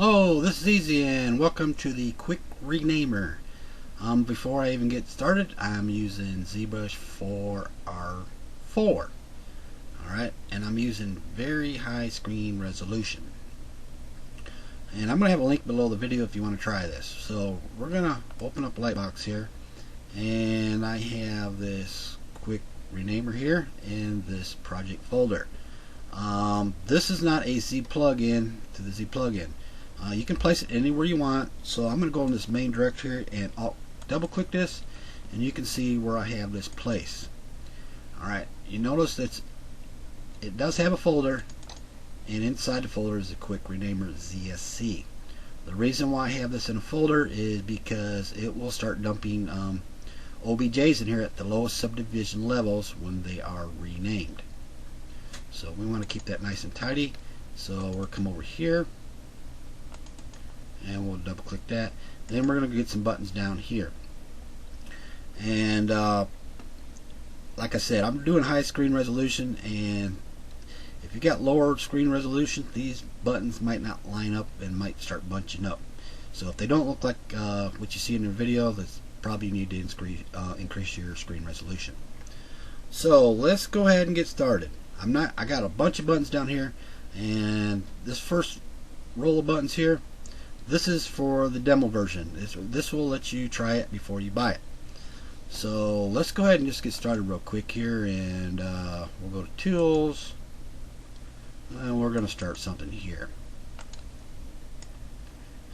Hello, this is Easy and welcome to the quick renamer. Before I even get started, I'm using zbrush4R4. Alright, and I'm using very high screen resolution. And I'm going to have a link below the video if you want to try this. So we're going to open up Lightbox here, and I have this quick renamer here in this project folder. This is not a Z plugin to the Z plugin. You can place it anywhere you want, so I'm going to go in this main directory and I'll double click this, and you can see where I have this place. Alright, you notice that it does have a folder, and inside the folder is a quick renamer ZSC. The reason why I have this in a folder is because it will start dumping OBJs in here at the lowest subdivision levels when they are renamed. So we want to keep that nice and tidy, so we'll come over here and we'll double click that. Then we're going to get some buttons down here, and like I said, I'm doing high screen resolution, and if you got lower screen resolution, these buttons might not line up and might start bunching up. So if they don't look like what you see in the video, that's probably you need to increase your screen resolution. So let's go ahead and get started. I got a bunch of buttons down here, and this first roll of buttons here, this is for the demo version. This will let you try it before you buy it. So let's go ahead and just get started real quick here, and we'll go to Tools, and we're going to start something here.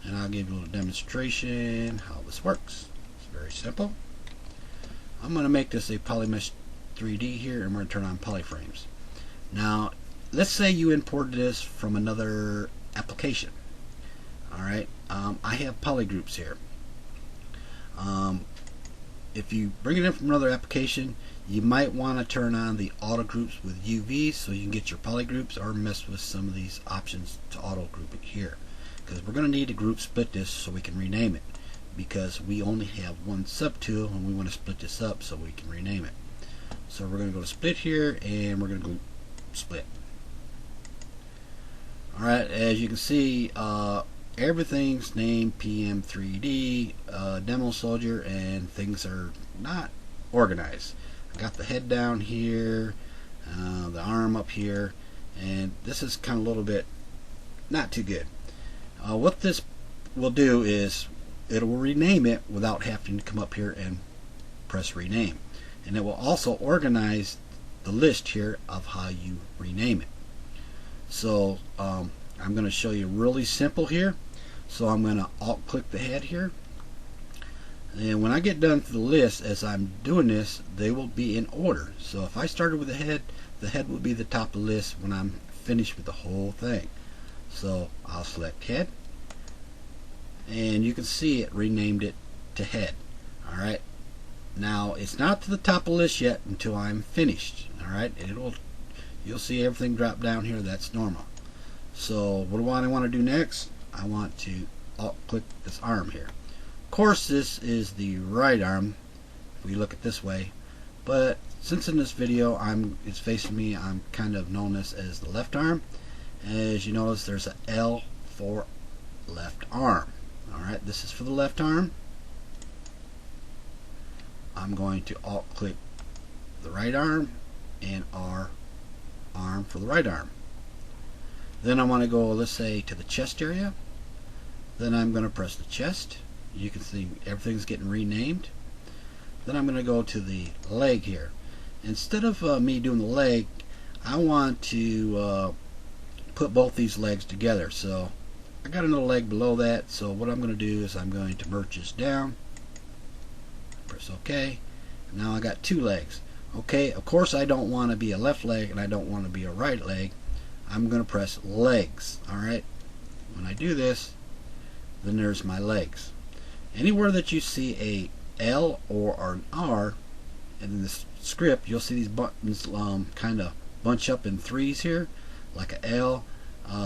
And I'll give you a little demonstration how this works. It's very simple. I'm going to make this a Polymesh 3D here, and we're going to turn on polyframes. Now, let's say you imported this from another application. Alright, I have polygroups here. If you bring it in from another application, you might want to turn on the auto groups with UV so you can get your polygroups, or mess with some of these options to auto group it here, because we're going to need to group split this so we can rename it, because we only have one subtool and we want to split this up so we can rename it. So we're going to go to split here, and we're going to go split. Alright, as you can see, everything's named PM3D, Demo Soldier, and things are not organized. I got the head down here, the arm up here, and this is kind of a little bit not too good. What this will do is it will rename it without having to come up here and press rename, and it will also organize the list here of how you rename it. So I'm going to show you really simple here. So I'm going to alt click the head here, and when I get done with the list, as I'm doing this, they will be in order. So if I started with the head will be the top of the list when I'm finished with the whole thing. So I'll select head, and you can see it renamed it to head. Alright, now it's not to the top of the list yet until I'm finished. Alright, you'll see everything drop down here. That's normal. So what do I want to do next? I want to alt click this arm here. Of course, this is the right arm if we look at this way, but since in this video it's facing me, I'm kind of known this as the left arm. As you notice, there's a L for left arm. Alright, this is for the left arm. I'm going to alt click the right arm and R arm for the right arm. Then I want to go, let's say, to the chest area. Then I'm going to press the chest. You can see everything's getting renamed. Then I'm going to go to the leg here. Instead of me doing the leg, I want to put both these legs together. So I got another leg below that. So what I'm going to do is I'm going to merge this down. Press OK. Now I got two legs. Okay, of course I don't want to be a left leg and I don't want to be a right leg. I'm going to press legs. Alright, when I do this, then there's my legs. Anywhere that you see a L or an R in this script, you'll see these buttons kind of bunch up in threes here, like a L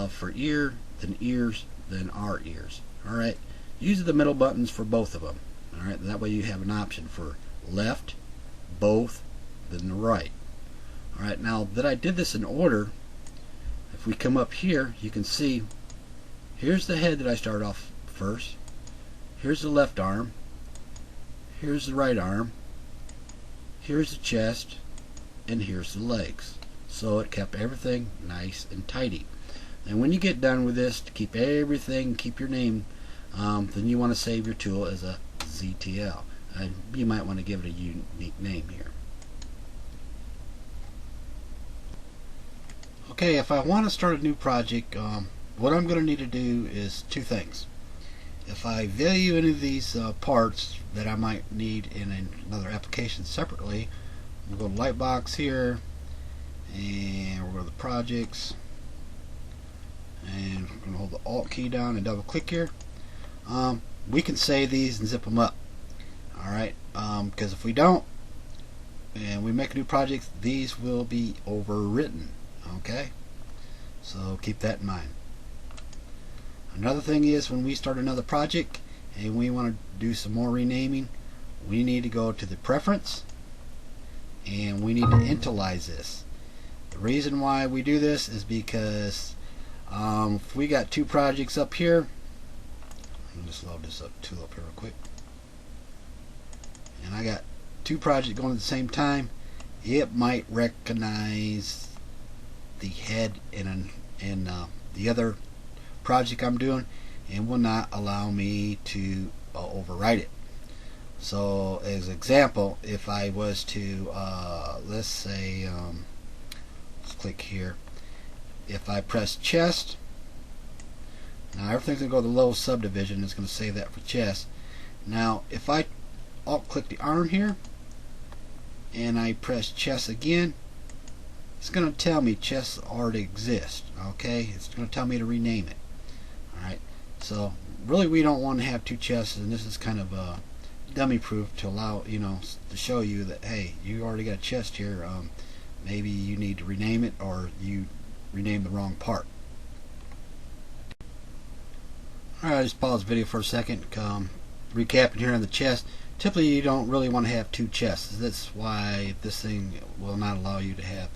for ear, then ears, then R ears. Alright, use the middle buttons for both of them. Alright, that way you have an option for left, both, then the right. Alright, now that I did this in order, if we come up here, you can see Here's the head that I started off first. Here's the left arm. Here's the right arm. Here's the chest. And here's the legs. So it kept everything nice and tidy. And when you get done with this, to keep everything, keep your name, then you want to save your tool as a ZTL. And you might want to give it a unique name here. Okay, if I want to start a new project, what I'm going to need to do is two things. If I value any of these parts that I might need in another application separately, we'll go to Lightbox here, and we'll go to the projects, and we're going to hold the Alt key down and double click here. We can save these and zip them up. Alright, because if we don't, and we make a new project, these will be overwritten. Okay, so keep that in mind. Another thing is, when we start another project and we want to do some more renaming, we need to go to the preference and we need to initialize this. The reason why we do this is because if we got two projects up here, let me just load this tool up here real quick, and I got two projects going at the same time, it might recognize the head in the other project I'm doing and will not allow me to overwrite it. So as an example, if I was to let's say let's click here, if I press chest, now everything's going to go to the low subdivision. It's going to save that for chest. Now if I alt click the arm here and I press chest again, it's going to tell me chest already exists. Okay, it's going to tell me to rename it. Alright, so really we don't want to have two chests, and this is kind of dummy proof to allow, to show you that, hey, you already got a chest here, maybe you need to rename it, or you renamed the wrong part. Alright, just pause the video for a second. Recapping here on the chest, typically you don't really want to have two chests. That's why this thing will not allow you to have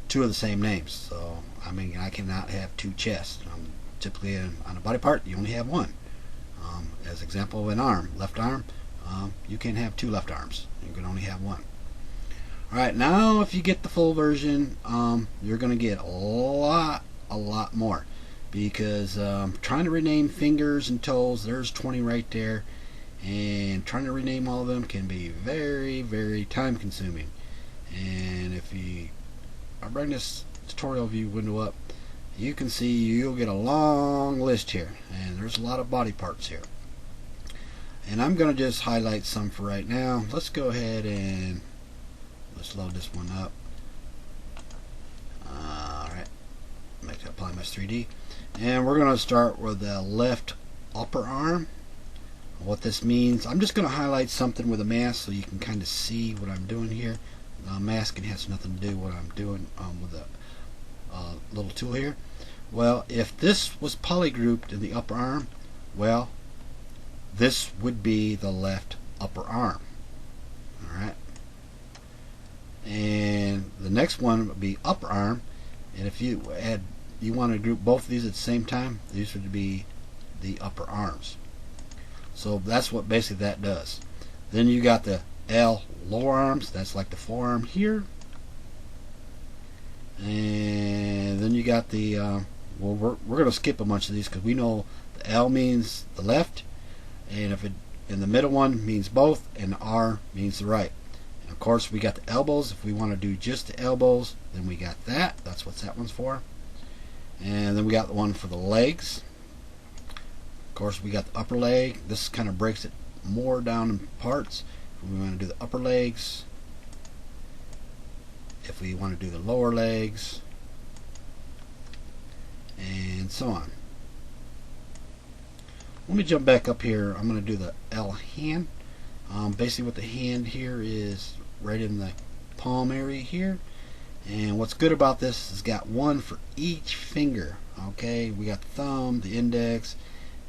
two of the same names. So I mean, I cannot have two chests. Typically on a body part you only have one. As example, an arm, left arm, you can have two left arms. You can only have one. Alright, now if you get the full version, you're going to get a lot more, because trying to rename fingers and toes, there's 20 right there, and trying to rename all of them can be very, very time consuming. And if I bring this tutorial view window up, you can see you'll get a long list here, and there's a lot of body parts here, and I'm going to just highlight some for right now. Let's go ahead and let's load this one up. Alright, make that Polymesh 3D, and we're going to start with the left upper arm. What this means, I'm just going to highlight something with a mask so you can kind of see what I'm doing here. Masking has nothing to do with what I'm doing with the little tool here. Well, if this was polygrouped in the upper arm, well, this would be the left upper arm. Alright, and the next one would be upper arm, and if you want to group both of these at the same time, these would be the upper arms. So that's what basically that does. Then you got the L lower arms, that's like the forearm here, and then you got the well, we're going to skip a bunch of these because we know the L means the left, and if it in the middle one means both, and the R means the right. And of course we got the elbows. If we want to do just the elbows, then we got that, that's what that one's for. And then we got the one for the legs. Of course we got the upper leg. This kind of breaks it more down in parts. We want to do the upper legs, if we want to do the lower legs, and so on. Let me jump back up here. I'm going to do the L hand. Basically what the hand here is right in the palm area here, and what's good about this is got one for each finger. Okay, we got the thumb, the index,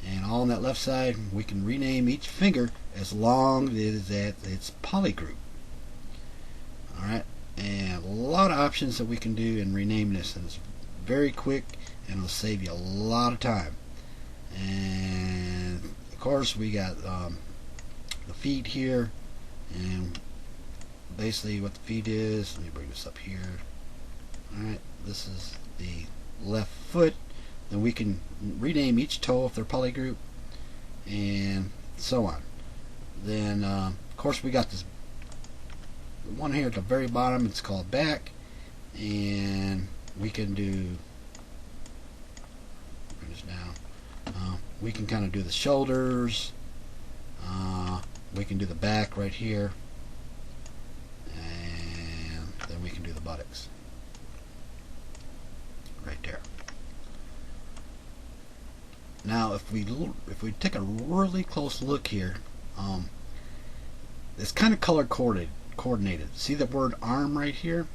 and all on that left side. We can rename each finger as long as it's polygroup. Alright, and a lot of options that we can do in renaming this, and it's very quick and it'll save you a lot of time. And of course we got the feet here, and basically what the feet is, let me bring this up here. Alright, this is the left foot. Then we can rename each toe if they're polygroup, and so on. Then of course we got this one here at the very bottom, it's called back, and we can do, bring this down, we can kind of do the shoulders, we can do the back right here, and then we can do the buttocks right there. Now if we take a really close look here, it's kind of color coordinated. See the word arm right here?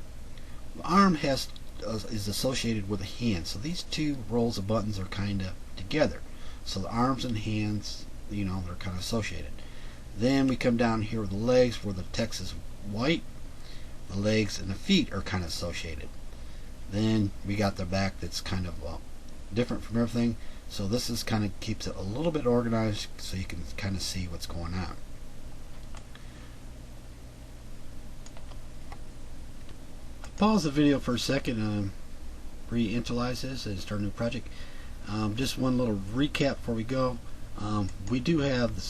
The arm is associated with a hand, so these two rows of buttons are kind of together. So the arms and hands, you know, they're kind of associated. Then we come down here with the legs, where the text is white. The legs and the feet are kind of associated. Then we got the back that's kind of different from everything. So this is kind of keeps it a little bit organized, so you can kind of see what's going on. Pause the video for a second and re-initialize this and start a new project. Just one little recap before we go. We do have the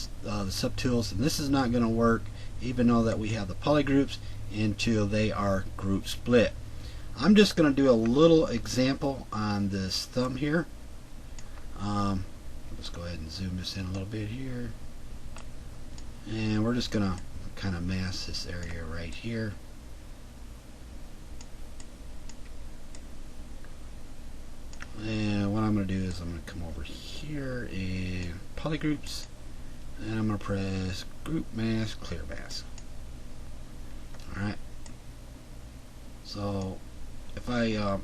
subtools, and this is not going to work even though that we have the polygroups until they are group split. I'm just going to do a little example on this thumb here. Let's go ahead and zoom this in a little bit here, and we're just going to kind of mask this area right here. And what I'm going to do is I'm going to come over here in polygroups, and I'm going to press group mask, clear mask. Alright, so if I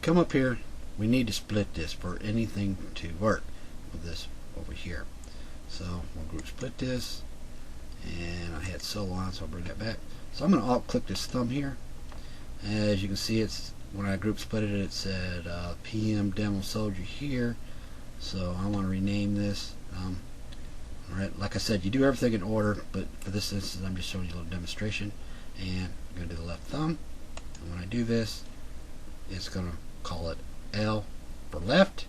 come up here, we need to split this for anything to work with this over here. So we'll group split this, and I had so on, so I'll bring that back. So I'm going to alt click this thumb here. As you can see, it's when I group split it, it said PM Demo Soldier here. So I want to rename this. Alright, like I said, you do everything in order, but for this instance I'm just showing you a little demonstration. And I'm going to do the left thumb, and when I do this, it's going to call it L for left.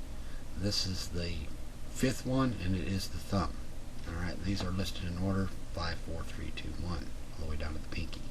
This is the fifth one, and it is the thumb. Alright, these are listed in order 5, 4, 3, 2, 1, all the way down to the pinky.